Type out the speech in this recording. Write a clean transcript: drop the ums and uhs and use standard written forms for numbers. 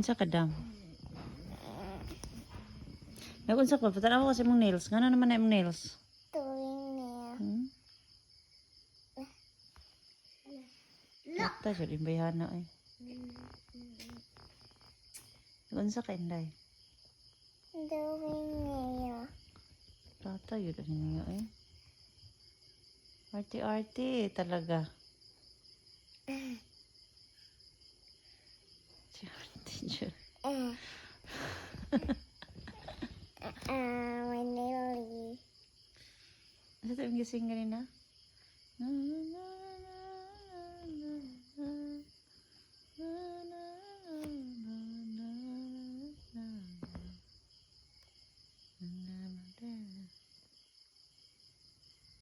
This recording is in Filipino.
Unsa ka dam? Nagunsa ko, patanaw ko sa imong nails. Ngano naman na imong nails? Tuwing niya. Hmm? Lata siya din bayana ay. Unsa ka inday? Tuwing niya. Lata yun niya ay. Arte-arte talaga. Arte dyan. Manili. Ano ito yung gising ganina?